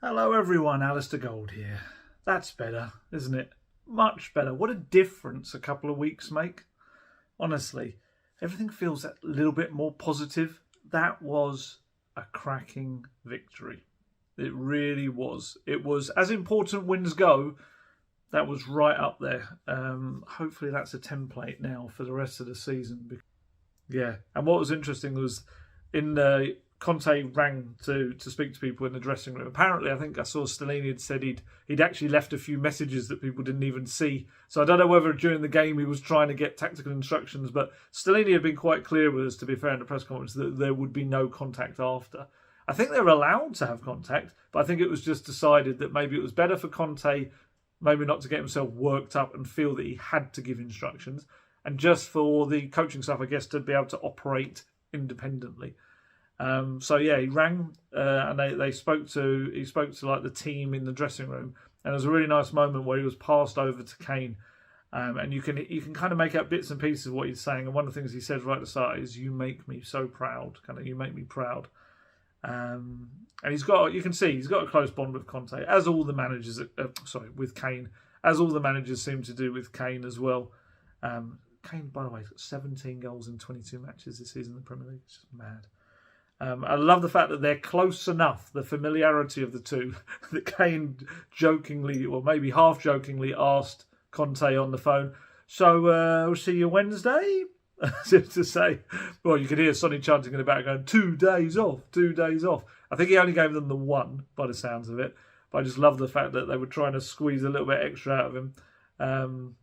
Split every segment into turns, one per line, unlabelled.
Hello everyone, Alistair Gold here. That's better, isn't it? Much better. What a difference a couple of weeks make. Honestly, everything feels a little bit more positive. That was a cracking victory. It really was. It was, as important wins go, that was right up there. Hopefully that's a template now for the rest of the season. Yeah, and what was interesting was Conte rang to speak to people in the dressing room. Apparently, I think I saw Stellini had said he'd actually left a few messages that people didn't even see. So I don't know whether during the game he was trying to get tactical instructions, but Stellini had been quite clear with us, to be fair, in the press conference, that there would be no contact after. I think they're allowed to have contact, but I think it was just decided that maybe it was better for Conte maybe not to get himself worked up and feel that he had to give instructions, and just for the coaching staff, I guess, to be able to operate independently. So yeah, he rang and he spoke to like the team in the dressing room, and it was a really nice moment where he was passed over to Kane, and you can kind of make out bits and pieces of what he's saying. And one of the things he said right at the start is, "You make me so proud," you make me proud. And you can see he's got a close bond with Conte, as all the managers, with Kane, as all the managers seem to do with Kane as well. Kane, by the way, has got 17 goals in 22 matches this season in the Premier League. It's just mad. I love the fact that they're close enough, the familiarity of the two, that Kane jokingly, or maybe half-jokingly, asked Conte on the phone, "So, we'll see you Wednesday?" to say, well, you could hear Sonny chanting in the back going, 2 days off, 2 days off. I think he only gave them the one, by the sounds of it. But I just love the fact that they were trying to squeeze a little bit extra out of him.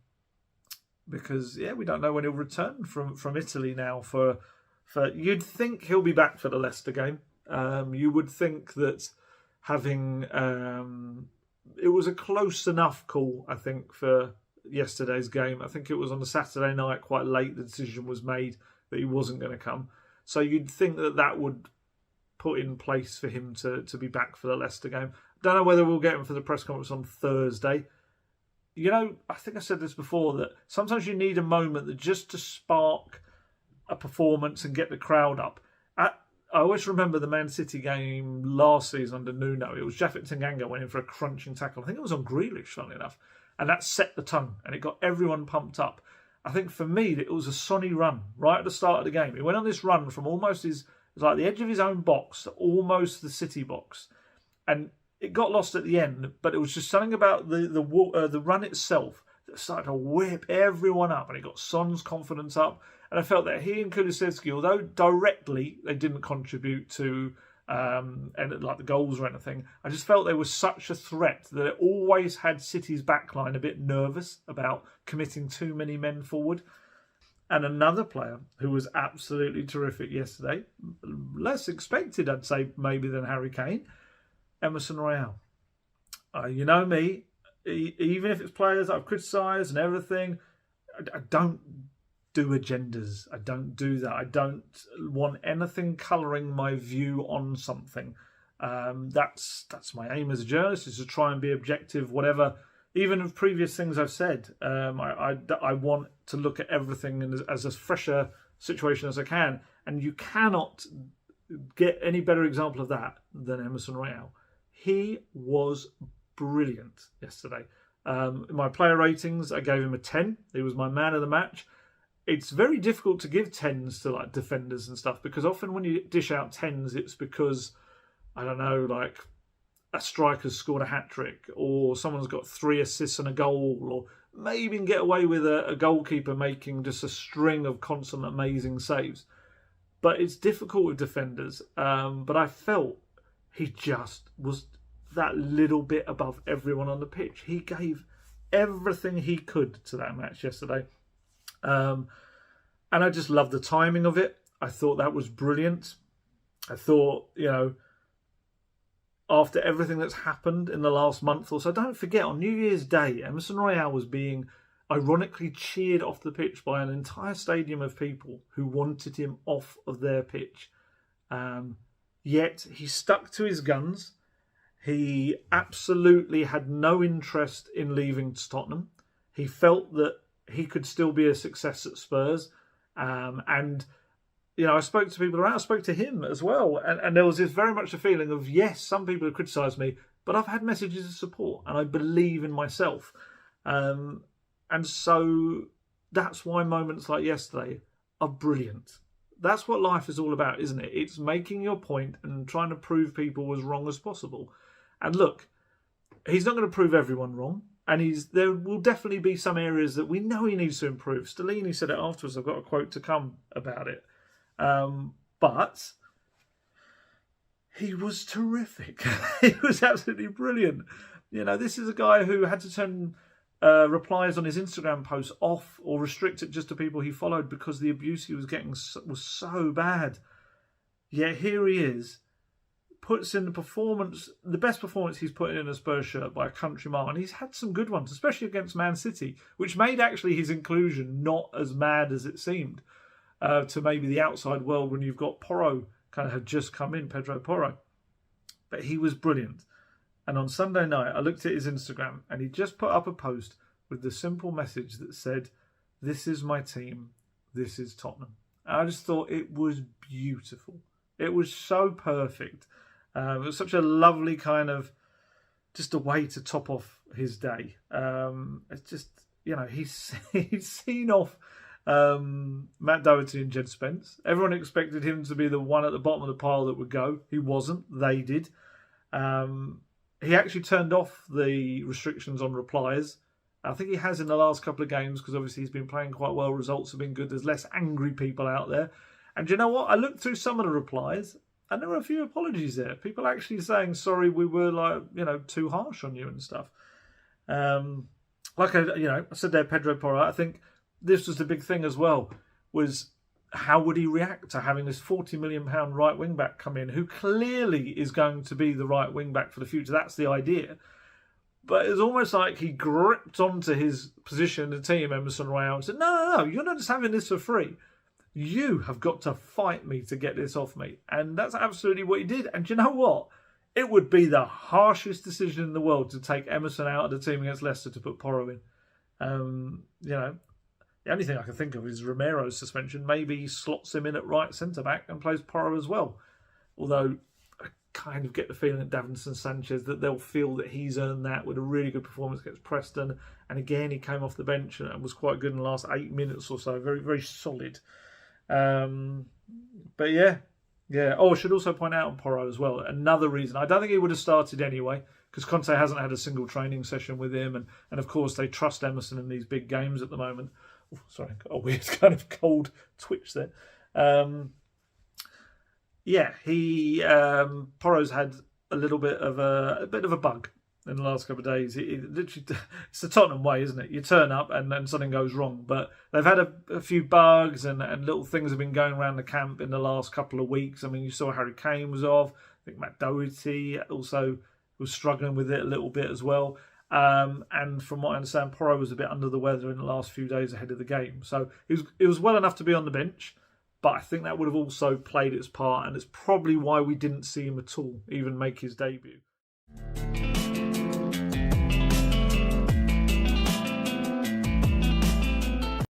Because, yeah, we don't know when he'll return from Italy now for you'd think he'll be back for the Leicester game. You would think that having it was a close enough call, I think, for yesterday's game. I think it was on the Saturday night, quite late, the decision was made that he wasn't going to come. So you'd think that would put in place for him to be back for the Leicester game. Don't know whether we'll get him for the press conference on Thursday. You know, I think I said this before, that sometimes you need a moment that just to spark a performance and get the crowd up. I always remember the Man City game last season under Nuno. It was Japhet Tanganga went in for a crunching tackle. I think it was on Grealish, funnily enough. And that set the tone and it got everyone pumped up. I think for me, it was a Sonny run right at the start of the game. He went on this run from almost the edge of his own box to almost the City box. And it got lost at the end, but it was just something about the run itself that started to whip everyone up, and it got Son's confidence up. And I felt that he and Kulusevski, although directly they didn't contribute to the goals or anything, I just felt they were such a threat that it always had City's backline a bit nervous about committing too many men forward. And another player who was absolutely terrific yesterday, less expected, I'd say, maybe than Harry Kane, Emerson Royal. You know me, even if it's players I've criticised and everything, I don't do agendas. I don't do that. I don't want anything colouring my view on something. That's my aim as a journalist, is to try and be objective, whatever. Even of previous things I've said, I want to look at everything as a fresher situation as I can. And you cannot get any better example of that than Emerson Royal. He was brilliant yesterday. In my player ratings, I gave him a 10. He was my man of the match. It's very difficult to give 10s to like defenders and stuff, because often when you dish out 10s, it's because, I don't know, like a striker's scored a hat-trick, or someone's got 3 assists and a goal, or maybe can get away with a goalkeeper making just a string of constant amazing saves. But it's difficult with defenders. But I felt he just was that little bit above everyone on the pitch. He gave everything he could to that match yesterday. And I just loved the timing of it. I thought that was brilliant. I thought, after everything that's happened in the last month or so, don't forget, on New Year's Day, Emerson Royal was being ironically cheered off the pitch by an entire stadium of people who wanted him off of their pitch. Yet he stuck to his guns. He absolutely had no interest in leaving Tottenham. He felt that he could still be a success at Spurs. And I spoke to people around, I spoke to him as well. And there was this very much a feeling of, yes, some people have criticised me, but I've had messages of support, and I believe in myself. And so that's why moments like yesterday are brilliant. That's what life is all about, isn't it? It's making your point and trying to prove people as wrong as possible. And look, he's not going to prove everyone wrong. And there will definitely be some areas that we know he needs to improve. Stellini said it afterwards. I've got a quote to come about it. But he was terrific. He was absolutely brilliant. You know, this is a guy who had to turn replies on his Instagram posts off or restrict it just to people he followed because the abuse he was getting was so bad. Yet here he is, puts in the best performance he's put in a Spurs shirt by a country mile, and he's had some good ones, especially against Man City, which made actually his inclusion not as mad as it seemed to maybe the outside world when you've got Porro kind of had just come in, Pedro Porro. But he was brilliant. And on Sunday night, I looked at his Instagram and he just put up a post with the simple message that said, "This is my team, this is Tottenham." And I just thought it was beautiful. It was so perfect. It was such a lovely kind of, just a way to top off his day. It's just, you know, he's seen off Matt Doherty and Jed Spence. Everyone expected him to be the one at the bottom of the pile that would go. He wasn't. They did. He actually turned off the restrictions on replies. I think he has in the last couple of games because obviously he's been playing quite well. Results have been good. There's less angry people out there. And you know what? I looked through some of the replies and there were a few apologies there. People actually saying, sorry, we were too harsh on you and stuff. I said there, Pedro Porro, I think this was the big thing as well, was how would he react to having this £40 million right wing back come in, who clearly is going to be the right wing back for the future. That's the idea. But it's almost like he gripped onto his position in the team, Emerson Royale, and said, no, you're not just having this for free. You have got to fight me to get this off me. And that's absolutely what he did. And do you know what? It would be the harshest decision in the world to take Emerson out of the team against Leicester to put Porro in. The only thing I can think of is Romero's suspension. Maybe he slots him in at right centre-back and plays Porro as well. Although I kind of get the feeling at Davinson Sanchez that they'll feel that he's earned that with a really good performance against Preston. And again, he came off the bench and was quite good in the last 8 minutes or so. Very, very solid. But yeah. Oh, I should also point out on Porro as well, another reason. I don't think he would have started anyway, because Conte hasn't had a single training session with him. And of course, they trust Emerson in these big games at the moment. Oh, sorry, got a weird kind of cold twitch there. Porro's had a bit of a bug in the last couple of days. It's the Tottenham way, isn't it? You turn up and then something goes wrong. But they've had a few bugs and little things have been going around the camp in the last couple of weeks. I mean, you saw Harry Kane was off. I think Matt Doherty also was struggling with it a little bit as well. And from what I understand, Porro was a bit under the weather in the last few days ahead of the game. So it was well enough to be on the bench. But I think that would have also played its part. And it's probably why we didn't see him at all even make his debut.